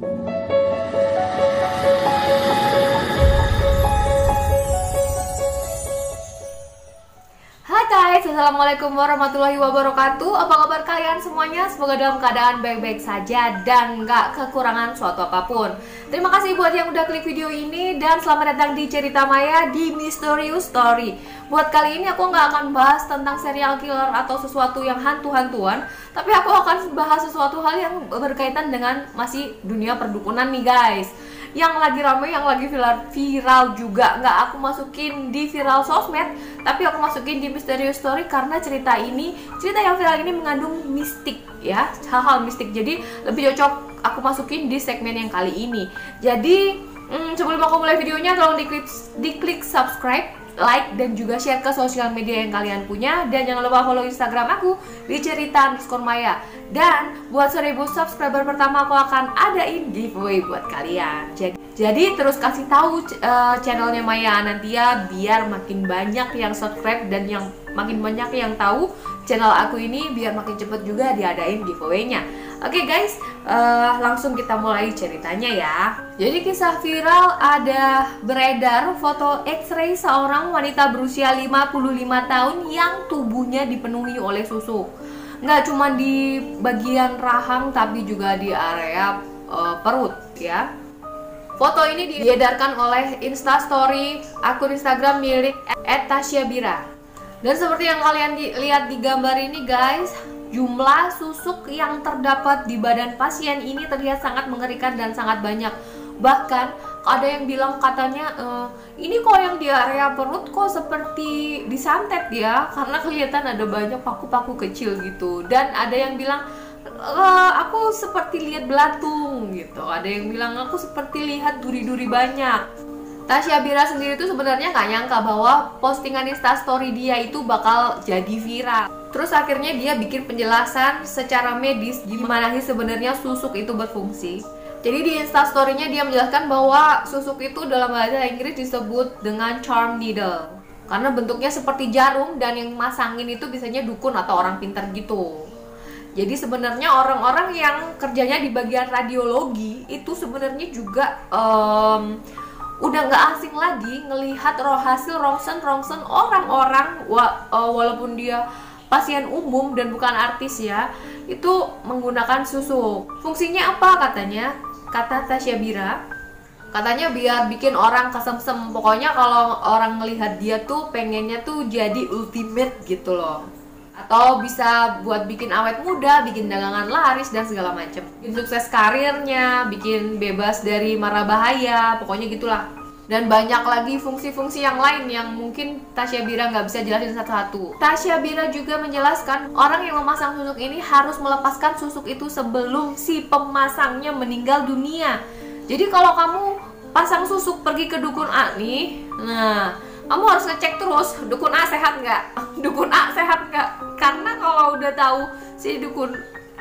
Hai guys, assalamualaikum warahmatullahi wabarakatuh. Apa kabar kalian semuanya? Semoga dalam keadaan baik-baik saja dan nggak kekurangan suatu apapun. Terima kasih buat yang udah klik video ini dan selamat datang di Cerita Maya di Mysterious Story. Buat kali ini aku nggak akan bahas tentang serial killer atau sesuatu yang hantu-hantuan, tapi aku akan bahas sesuatu hal yang berkaitan dengan masih dunia perdukunan nih guys. Yang lagi rame, yang lagi viral juga. Nggak aku masukin di viral sosmed, tapi aku masukin di Mysterious Story karena cerita yang viral ini mengandung mistik ya, hal-hal mistik. Jadi lebih cocok aku masukin di segmen yang kali ini. Jadi sebelum aku mulai videonya, tolong diklik subscribe, like, dan juga share ke sosial media yang kalian punya. Dan jangan lupa follow Instagram aku di cerita_maya. Dan buat 1000 subscriber pertama aku akan adain giveaway buat kalian. Jadi terus kasih tahu channelnya Maya Anantia biar makin banyak yang subscribe dan yang makin banyak yang tahu channel aku ini, biar makin cepet juga diadain giveaway-nya. Oke guys, langsung kita mulai ceritanya ya. Jadi kisah viral ada beredar foto X-ray seorang wanita berusia 55 tahun yang tubuhnya dipenuhi oleh susuk. Nggak cuma di bagian rahang tapi juga di area perut ya. Foto ini diedarkan oleh Instastory akun Instagram milik @tasyabira. Dan seperti yang kalian lihat di gambar ini guys, jumlah susuk yang terdapat di badan pasien ini terlihat sangat mengerikan dan sangat banyak. Bahkan ada yang bilang katanya ini kok yang di area perut kok seperti disantet ya, karena kelihatan ada banyak paku-paku kecil gitu. Dan ada yang bilang aku seperti lihat belatung gitu. Ada yang bilang aku seperti lihat duri-duri banyak. Tasyabira sendiri tuh sebenarnya nggak nyangka bahwa postingan Instastory dia itu bakal jadi viral. Terus akhirnya dia bikin penjelasan secara medis gimana sih sebenarnya susuk itu berfungsi. Jadi di Instastory-nya dia menjelaskan bahwa susuk itu dalam bahasa Inggris disebut dengan charm needle, karena bentuknya seperti jarum dan yang masangin itu biasanya dukun atau orang pintar gitu. Jadi sebenarnya orang-orang yang kerjanya di bagian radiologi itu sebenarnya juga udah nggak asing lagi ngelihat hasil rongsen orang-orang walaupun dia pasien umum dan bukan artis ya, itu menggunakan susuk. Fungsinya apa katanya? Kata Tasyabira, katanya biar bikin orang kesemsem. Pokoknya kalau orang ngelihat dia tuh pengennya tuh jadi ultimate gitu loh. Atau bisa buat bikin awet muda, bikin dagangan laris dan segala macam. Bikin sukses karirnya, bikin bebas dari mara bahaya, pokoknya gitulah. Dan banyak lagi fungsi-fungsi yang lain yang mungkin Tasyabira nggak bisa jelasin satu-satu. Tasyabira juga menjelaskan orang yang memasang susuk ini harus melepaskan susuk itu sebelum si pemasangnya meninggal dunia. Jadi kalau kamu pasang susuk pergi ke dukun A nih, nah kamu harus ngecek terus dukun A sehat nggak, dukun A sehat nggak. Karena kalau udah tahu si dukun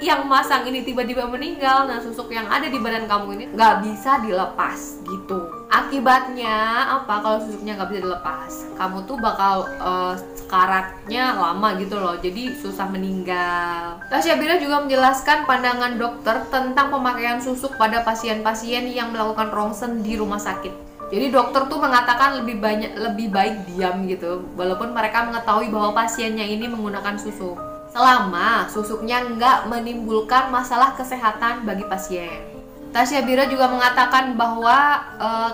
yang masang ini tiba-tiba meninggal, nah susuk yang ada di badan kamu ini nggak bisa dilepas gitu. Akibatnya apa kalau susuknya nggak bisa dilepas? Kamu tuh bakal sekaratnya lama gitu loh, jadi susah meninggal. Tasyabira juga menjelaskan pandangan dokter tentang pemakaian susuk pada pasien-pasien yang melakukan rongsen di rumah sakit. Jadi dokter tuh mengatakan lebih baik diam gitu, walaupun mereka mengetahui bahwa pasiennya ini menggunakan susuk, selama susuknya nggak menimbulkan masalah kesehatan bagi pasien. Tasyabira juga mengatakan bahwa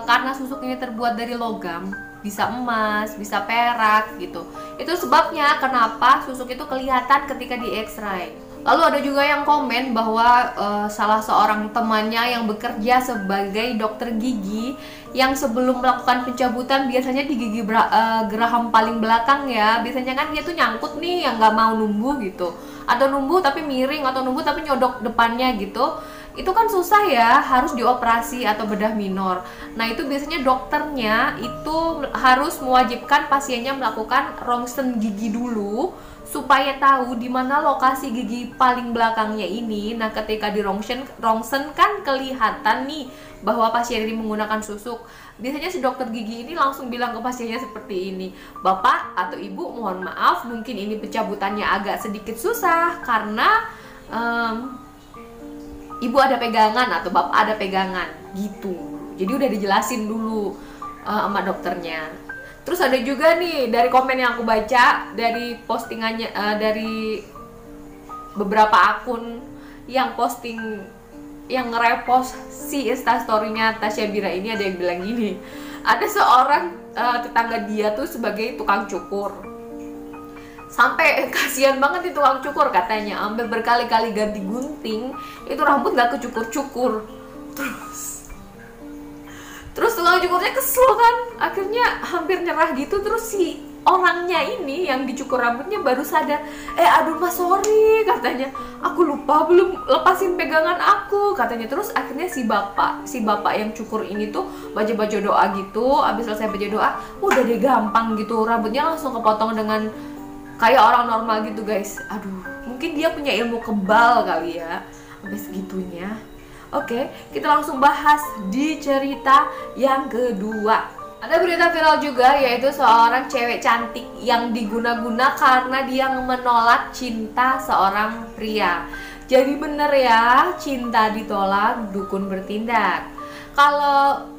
karena susuk ini terbuat dari logam, bisa emas, bisa perak gitu. Itu sebabnya kenapa susuk itu kelihatan ketika di X-ray. Lalu ada juga yang komen bahwa salah seorang temannya yang bekerja sebagai dokter gigi yang sebelum melakukan pencabutan biasanya di gigi geraham paling belakang ya, biasanya kan dia tuh nyangkut nih yang nggak mau numbuh gitu, atau numbuh tapi miring, atau numbuh tapi nyodok depannya gitu. Itu kan susah ya, harus dioperasi atau bedah minor. Nah itu biasanya dokternya itu harus mewajibkan pasiennya melakukan rongsen gigi dulu supaya tahu di mana lokasi gigi paling belakangnya ini. Nah ketika di rongsen kan kelihatan nih bahwa pasien ini menggunakan susuk. Biasanya si dokter gigi ini langsung bilang ke pasiennya seperti ini, "Bapak atau Ibu, mohon maaf, mungkin ini pencabutannya agak sedikit susah karena ibu ada pegangan atau bapak ada pegangan gitu. Jadi udah dijelasin dulu sama dokternya. Terus ada juga nih dari komen yang aku baca, dari postingannya, dari beberapa akun yang posting, yang nge-repost si instastory-nya Tasya Bira ini, ada yang bilang gini, ada seorang tetangga dia tuh sebagai tukang cukur, sampai kasihan banget nih tukang cukur katanya, sampai berkali-kali ganti gunting itu rambut nggak kecukur-cukur. Terus tukang cukurnya kesel kan, akhirnya hampir nyerah gitu. Terus si orangnya ini yang dicukur rambutnya baru sadar, aduh mas sorry katanya, aku lupa belum lepasin pegangan aku katanya. Terus akhirnya si bapak yang cukur ini tuh baca doa gitu. Abis selesai baca doa, udah deh gampang gitu, rambutnya langsung kepotong dengan kayak orang normal gitu guys. Aduh, mungkin dia punya ilmu kebal kali ya sampai segitunya. Oke, kita langsung bahas di cerita yang kedua. Ada berita viral juga, yaitu seorang cewek cantik yang diguna-guna karena dia menolak cinta seorang pria. Jadi bener ya, cinta ditolak, dukun bertindak. Kalau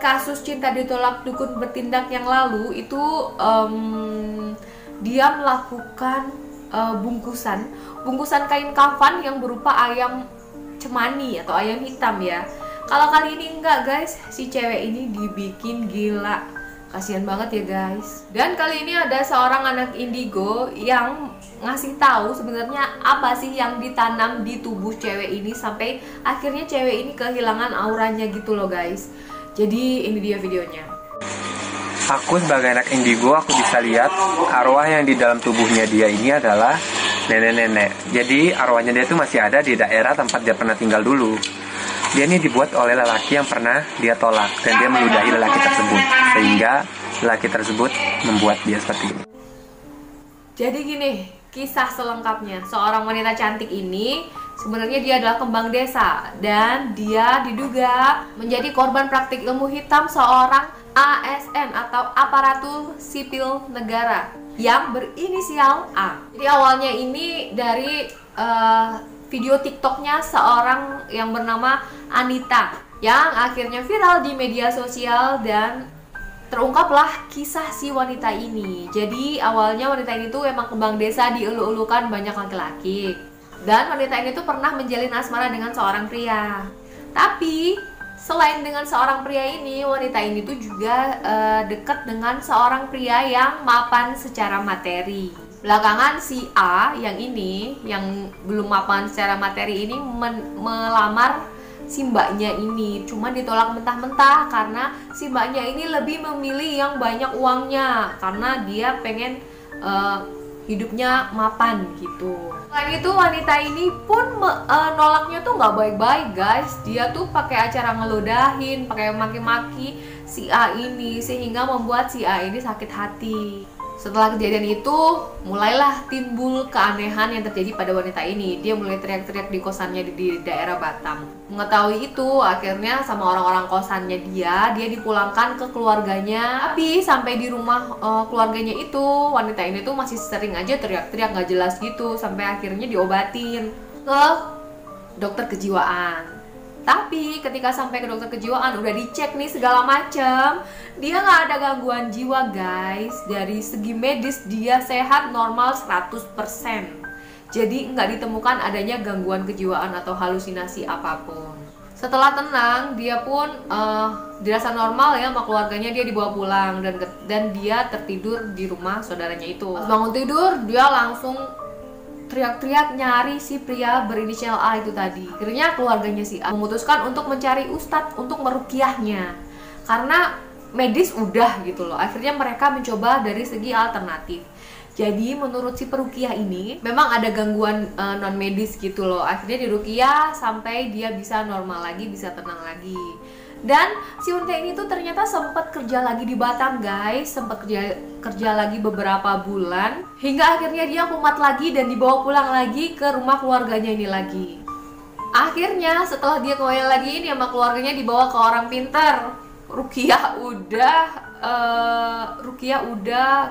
kasus cinta ditolak, dukun bertindak yang lalu itu dia melakukan bungkusan kain kafan yang berupa ayam cemani atau ayam hitam ya. Kalau kali ini enggak guys, si cewek ini dibikin gila. Kasihan banget ya guys. Dan kali ini ada seorang anak indigo yang ngasih tahu sebenarnya apa sih yang ditanam di tubuh cewek ini sampai akhirnya cewek ini kehilangan auranya gitu loh guys. Jadi ini dia videonya. Aku sebagai anak indigo, aku bisa lihat arwah yang di dalam tubuhnya dia ini adalah nenek-nenek. Jadi arwahnya dia itu masih ada di daerah tempat dia pernah tinggal dulu. Dia ini dibuat oleh lelaki yang pernah dia tolak, dan dia meludahi lelaki tersebut, sehingga lelaki tersebut membuat dia seperti ini. Jadi gini, kisah selengkapnya. Seorang wanita cantik ini sebenarnya dia adalah kembang desa, dan dia diduga menjadi korban praktik ilmu hitam seorang ASN atau aparatur sipil negara yang berinisial A. Jadi awalnya ini dari video TikToknya seorang yang bernama Anita yang akhirnya viral di media sosial dan terungkaplah kisah si wanita ini. Jadi awalnya wanita ini tuh emang kembang desa, dielu-elukan banyak laki-laki, dan wanita ini tuh pernah menjalin asmara dengan seorang pria. Tapi selain dengan seorang pria ini, wanita ini tuh juga dekat dengan seorang pria yang mapan secara materi. Belakangan si A yang ini, yang belum mapan secara materi ini melamar si mbaknya ini. Cuma ditolak mentah-mentah karena si mbaknya ini lebih memilih yang banyak uangnya, karena dia pengen hidupnya mapan gitu. Selain itu wanita ini pun nolaknya tuh nggak baik-baik guys. Dia tuh pakai acara ngeludahin, pakai maki-maki si A ini, sehingga membuat si A ini sakit hati. Setelah kejadian itu, mulailah timbul keanehan yang terjadi pada wanita ini. Dia mulai teriak-teriak di kosannya di daerah Batam. Mengetahui itu, akhirnya sama orang-orang kosannya dia dipulangkan ke keluarganya. Tapi sampai di rumah keluarganya itu, wanita ini tuh masih sering aja teriak-teriak gak jelas gitu. Sampai akhirnya diobatin ke dokter kejiwaan. Tapi ketika sampai ke dokter kejiwaan, udah dicek nih segala macam, dia nggak ada gangguan jiwa guys. Dari segi medis dia sehat, normal 100%. Jadi nggak ditemukan adanya gangguan kejiwaan atau halusinasi apapun. Setelah tenang, dia pun dirasa normal ya sama keluarganya. Dia dibawa pulang dan dia tertidur di rumah saudaranya itu. Pas bangun tidur, dia langsung teriak-teriak nyari si pria berinisial A itu tadi. Akhirnya keluarganya si A memutuskan untuk mencari ustadz untuk merukiahnya, karena medis udah gitu loh. Akhirnya mereka mencoba dari segi alternatif. Jadi menurut si perukiah ini memang ada gangguan non medis gitu loh. Akhirnya dirukiah sampai dia bisa normal lagi, bisa tenang lagi. Dan si wanita ini tuh ternyata sempat kerja lagi di Batam guys, sempat kerja lagi beberapa bulan, hingga akhirnya dia kumat lagi dan dibawa pulang lagi ke rumah keluarganya ini lagi. Akhirnya setelah dia kembali lagi ini sama keluarganya, dibawa ke orang pintar. Rukiah udah,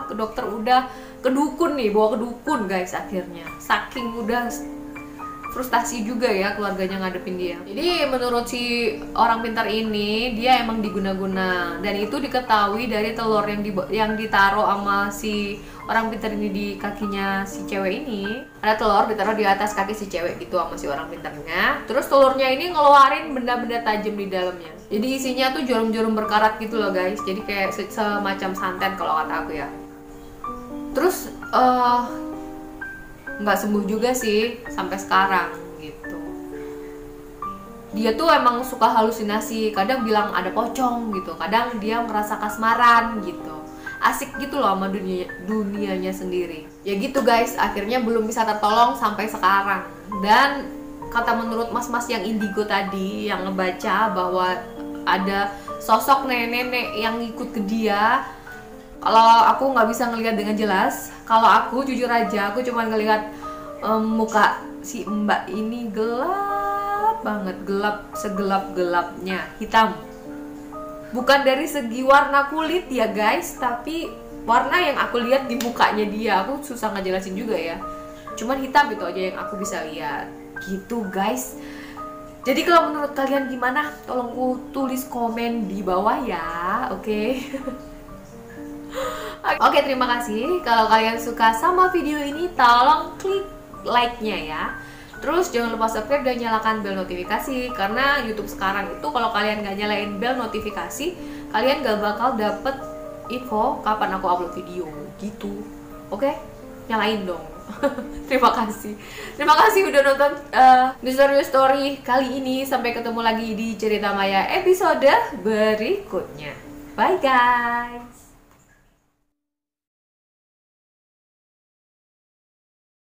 ke dokter udah, ke dukun nih, bawa ke dukun guys. Akhirnya saking udah frustasi juga ya keluarganya ngadepin dia. Jadi menurut si orang pintar ini, dia emang diguna-guna, dan itu diketahui dari telur yang ditaruh sama si orang pintar ini di kakinya si cewek ini. Ada telur ditaruh di atas kaki si cewek gitu sama si orang pintarnya. Terus telurnya ini ngeluarin benda-benda tajam di dalamnya. Jadi isinya tuh jarum-jarum berkarat gitu loh guys. Jadi kayak semacam santet kalau kata aku ya. Terus nggak sembuh juga sih sampai sekarang gitu. Dia tuh emang suka halusinasi, kadang bilang ada pocong gitu, kadang dia merasa kasmaran gitu. Asik gitu loh sama dunianya sendiri. Ya gitu guys, akhirnya belum bisa tertolong sampai sekarang. Dan kata menurut mas-mas yang indigo tadi yang ngebaca bahwa ada sosok nenek-nenek yang ikut ke dia. Kalau aku nggak bisa ngelihat dengan jelas, kalau aku jujur aja aku cuma ngelihat muka si mbak ini gelap banget, gelap segelap-gelapnya, hitam. Bukan dari segi warna kulit ya guys, tapi warna yang aku lihat di mukanya dia. Aku susah ngejelasin juga ya, cuman hitam itu aja yang aku bisa lihat gitu guys. Jadi kalau menurut kalian gimana? Tolong tulis komen di bawah ya, oke? Oke, terima kasih. Kalau kalian suka sama video ini, tolong klik like-nya ya. Terus jangan lupa subscribe dan nyalakan bel notifikasi. Karena YouTube sekarang itu kalau kalian nggak nyalain bel notifikasi, kalian gak bakal dapet info kapan aku upload video gitu. Oke? Nyalain dong. Terima kasih. Terima kasih udah nonton Mysterious Story kali ini. Sampai ketemu lagi di Cerita Maya episode berikutnya. Bye guys.